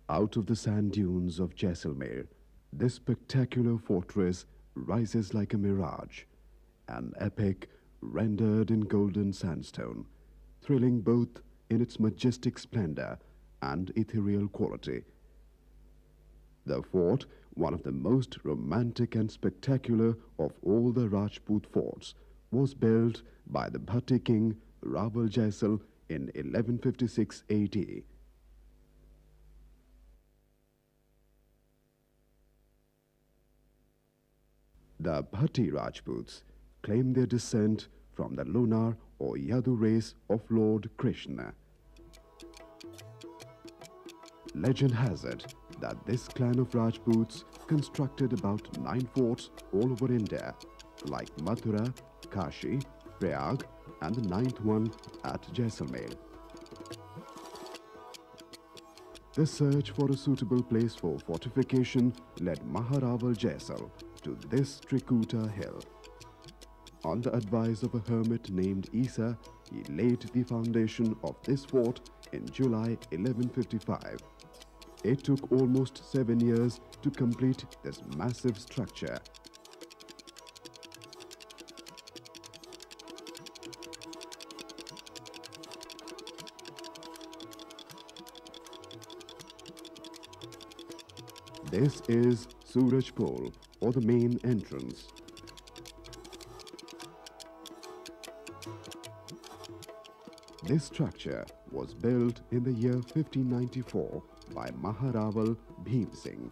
Out of the sand dunes of Jaisalmer, this spectacular fortress rises like a mirage, an epic rendered in golden sandstone, thrilling both in its majestic splendor and ethereal quality. The fort, one of the most romantic and spectacular of all the Rajput forts, was built by the Bhatti king Raval Jaisal in 1156 AD. The Bhatti Rajputs claim their descent from the Lonar or Yadu race of Lord Krishna. Legend has it that this clan of Rajputs constructed about 9 forts all over India, like Mathura, Kashi, Prayag, and the 9th one at Jaisalmer. The search for a suitable place for fortification led Maharaval Jaisal to this Trikuta hill. On the advice of a hermit named Isa, he laid the foundation of this fort in July 1155. It took almost 7 years to complete this massive structure. This is Suraj Pole, or the main entrance. This structure was built in the year 1594 by Maharaval Bhim Singh.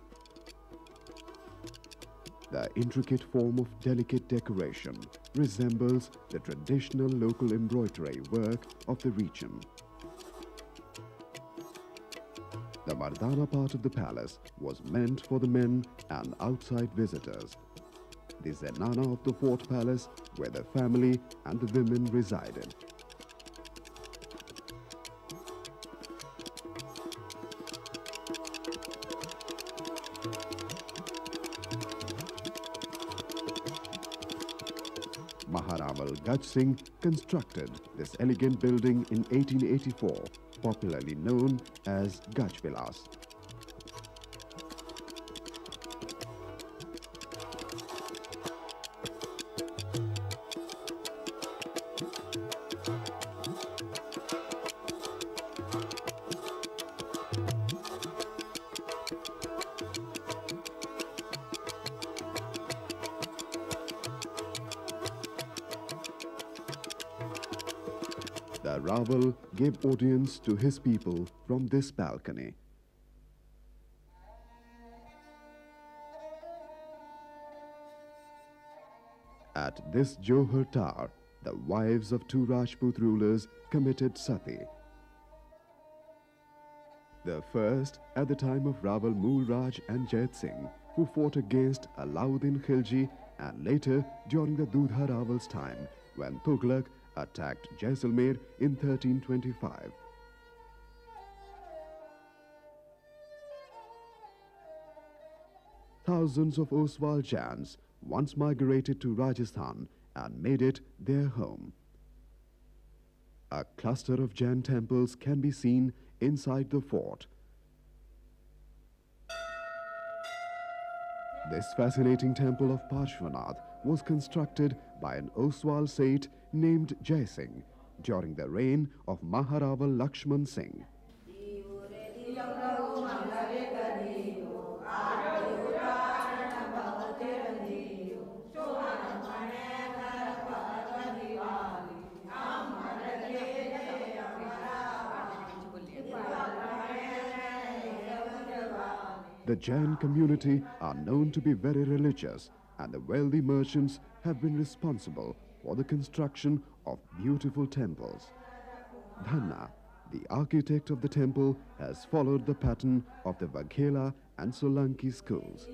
The intricate form of delicate decoration resembles the traditional local embroidery work of the region. The Mardana part of the palace was meant for the men and outside visitors. The Zenana of the fort palace, where the family and the women resided. Maharaval Gaj Singh constructed this elegant building in 1884, popularly known as Gaj Vilas. The Raval gave audience to his people from this balcony. At this Johar Tower, the wives of 2 Rajput rulers committed sati. The first at the time of Raval Mool Raj and Jait Singh, who fought against Alauddin Khilji, and later during the Dudha Raval's time, when Tughlaq attacked Jaisalmer in 1325. Thousands of Oswal Jains once migrated to Rajasthan and made it their home. A cluster of Jain temples can be seen inside the fort. This fascinating temple of Parshvanath was constructed by an Oswal Seth named Jai Singh during the reign of Maharaval Lakshman Singh. The Jain community are known to be very religious, and the wealthy merchants have been responsible for the construction of beautiful temples. Dhanna, the architect of the temple, has followed the pattern of the Vaghela and Solanki schools.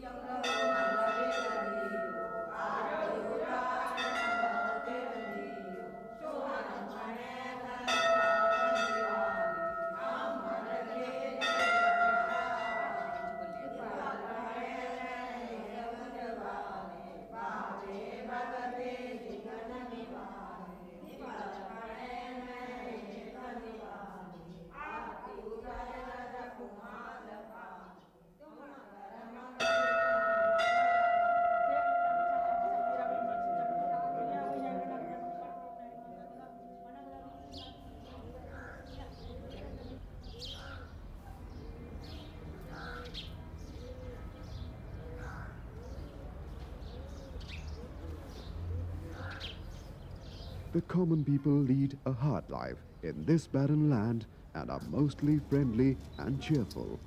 The common people lead a hard life in this barren land and are mostly friendly and cheerful.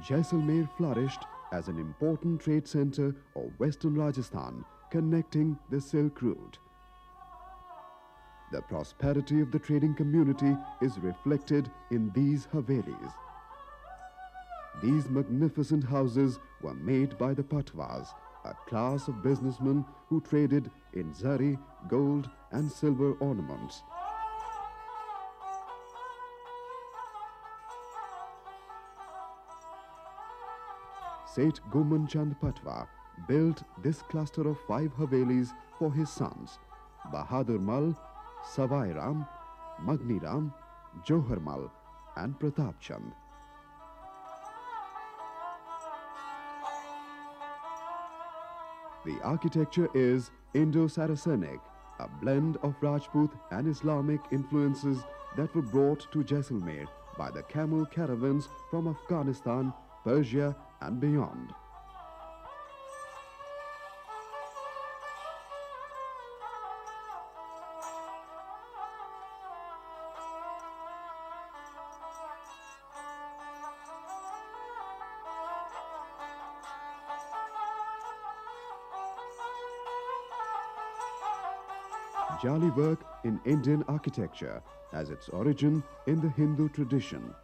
Jaisalmer flourished as an important trade center of western Rajasthan, connecting the Silk Route. The prosperity of the trading community is reflected in these havelis. These magnificent houses were made by the Patwas, a class of businessmen who traded in zari, gold and silver ornaments. Seth Goman Chand Patwa built this cluster of 5 havelis for his sons, Bahadur Mal, Savai Ram, Magni Ram, Johar Mal and Pratap Chand. The architecture is Indo-Saracenic, a blend of Rajput and Islamic influences that were brought to Jaisalmer by the camel caravans from Afghanistan, Persia and beyond. Jali work in Indian architecture has its origin in the Hindu tradition.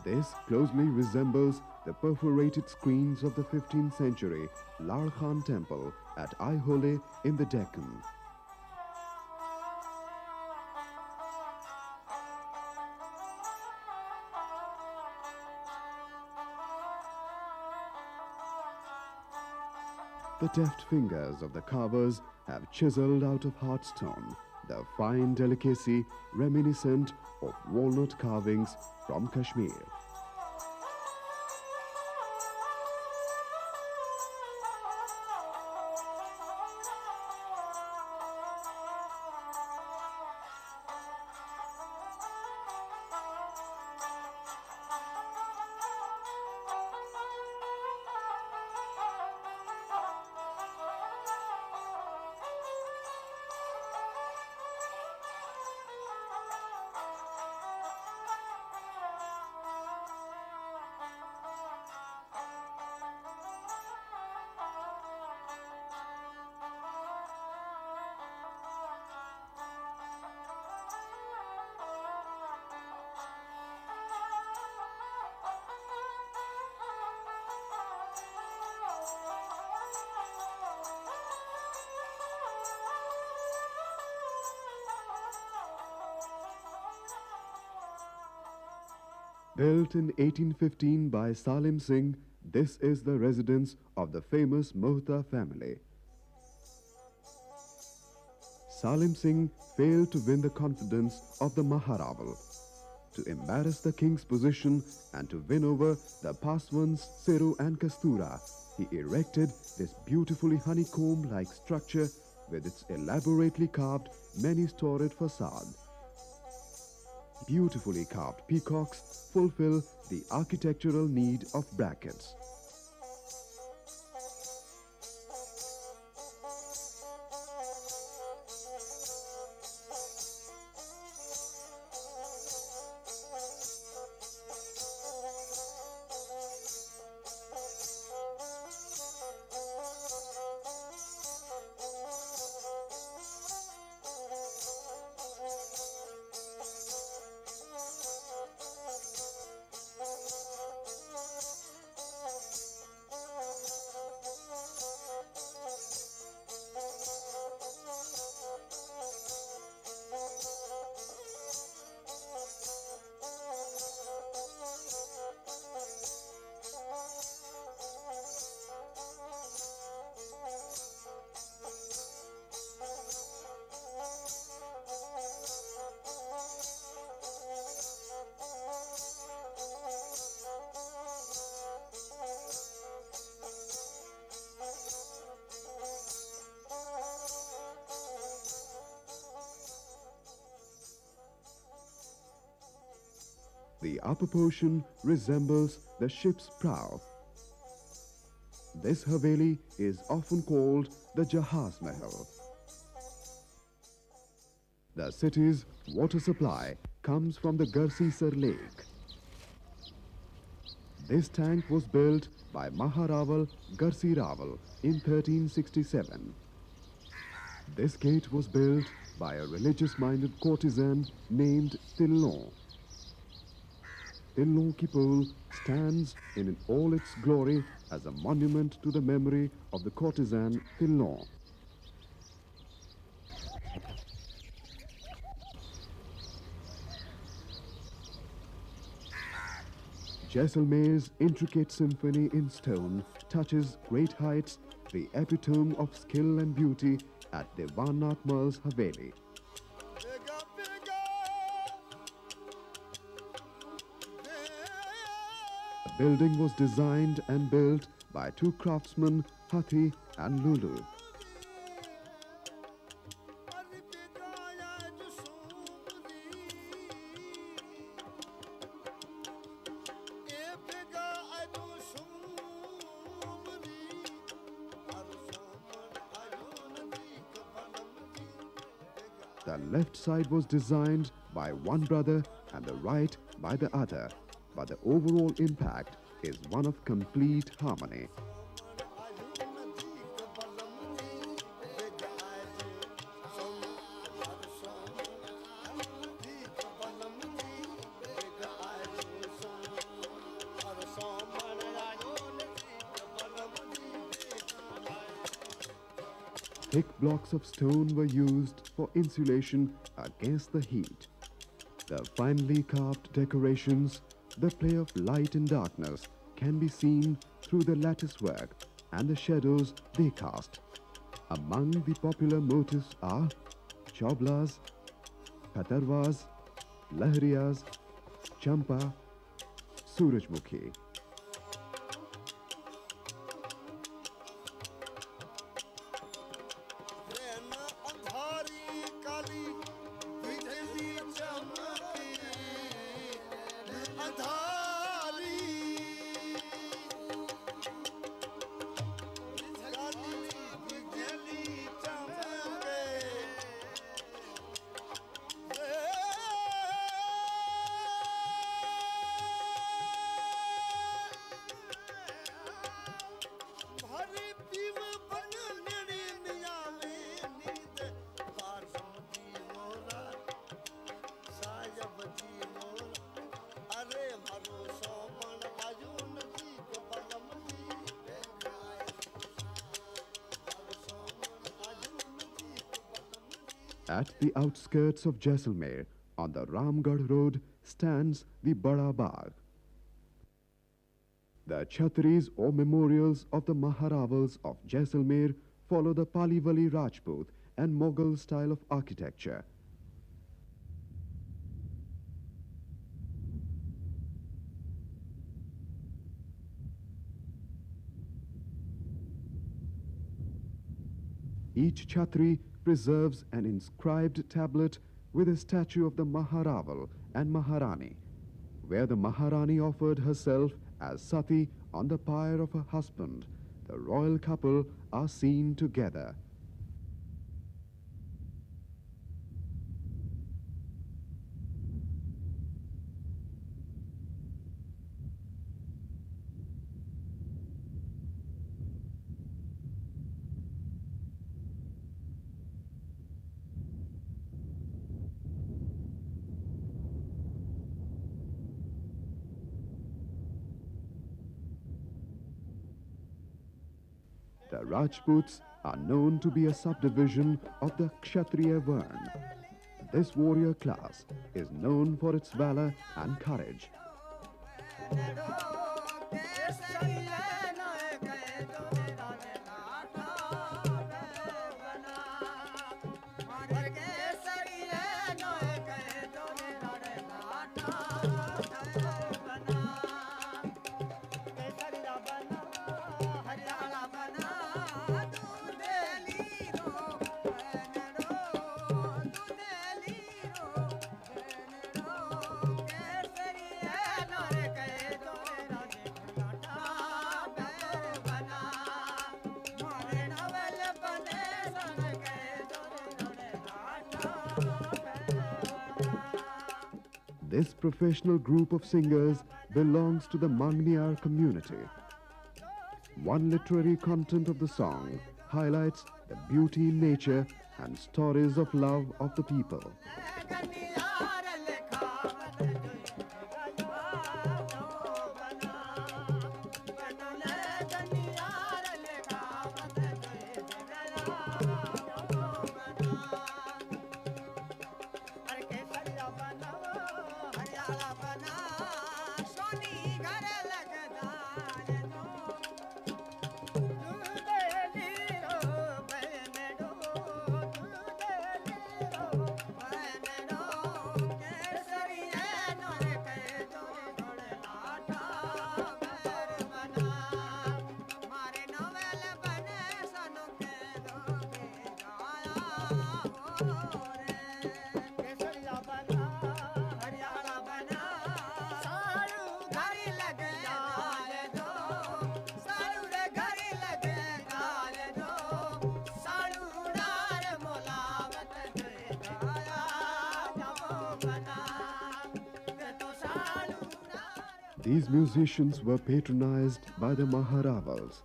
This closely resembles the perforated screens of the 15th century Lal Khan temple at Aihole in the Deccan. The deft fingers of the carvers have chiseled out of hard stone the fine delicacy reminiscent of walnut carvings from Kashmir. Built in 1815 by Salim Singh, this is the residence of the famous Mohta family. Salim Singh failed to win the confidence of the Maharaval. To embarrass the king's position and to win over the Paswans, Seru and Kastura, he erected this beautifully honeycomb-like structure with its elaborately carved many-storied facade. Beautifully carved peacocks fulfill the architectural need of brackets. The upper portion resembles the ship's prow. This Haveli is often called the Jahaz Mahal. The city's water supply comes from the Garsisar Lake. This tank was built by Maharaval Garsiraval in 1367. This gate was built by a religious-minded courtesan named Tillon. Tillon ki Pole stands in all its glory as a monument to the memory of the courtesan Tillon. Jaisalmer's intricate symphony in stone touches great heights, the epitome of skill and beauty at Devannath Mal's Haveli. The building was designed and built by two craftsmen, Hathi and Lulu. The left side was designed by one brother and the right by the other, but the overall impact is one of complete harmony. Thick blocks of stone were used for insulation against the heat. The finely carved decorations, the play of light and darkness can be seen through the lattice work and the shadows they cast. Among the popular motifs are choblas, patarwas, lahriyas, champa, surajmukhi. At the outskirts of Jaisalmer, on the Ramgarh road, stands the Bada Bagh. The chhatris or memorials of the Maharavals of Jaisalmer follow the Palivali Rajput and Mughal style of architecture. Each chhatri preserves an inscribed tablet with a statue of the Maharaval and Maharani, where the Maharani offered herself as Sati on the pyre of her husband. The royal couple are seen together. The Rajputs are known to be a subdivision of the Kshatriya Varn. This warrior class is known for its valor and courage. This professional group of singers belongs to the Mangniyar community. One literary content of the song highlights the beauty in nature and stories of love of the people. These musicians were patronized by the Maharavas,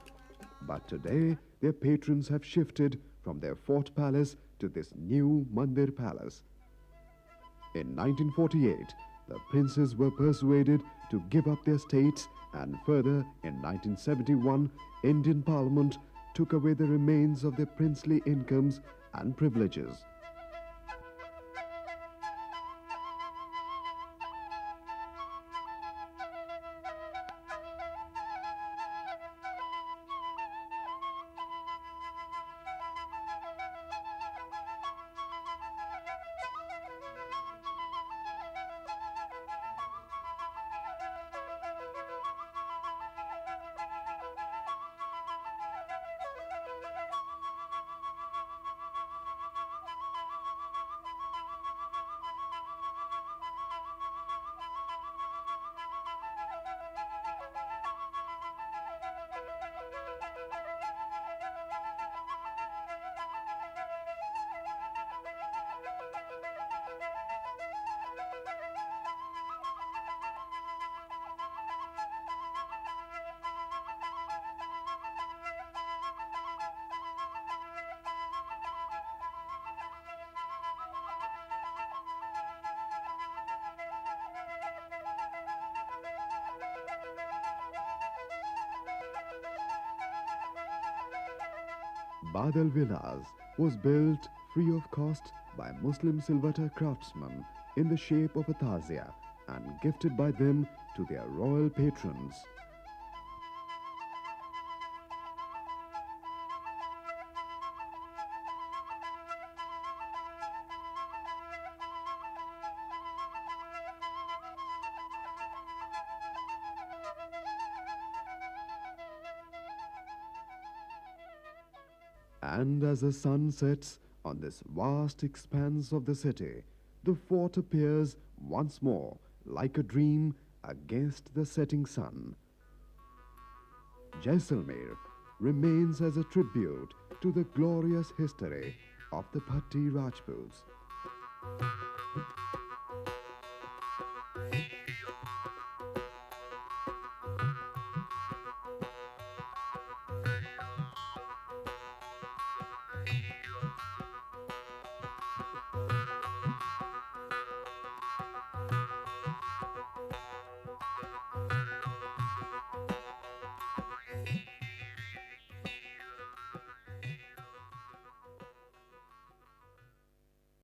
but today their patrons have shifted from their fort palace to this new Mandir palace. In 1948, the princes were persuaded to give up their states, and further in 1971, Indian Parliament took away the remains of their princely incomes and privileges. Badal Villas was built free of cost by Muslim Silvata craftsmen in the shape of a tazia and gifted by them to their royal patrons. And as the sun sets on this vast expanse of the city, the fort appears once more like a dream against the setting sun. Jaisalmer remains as a tribute to the glorious history of the Bhatti Rajputs.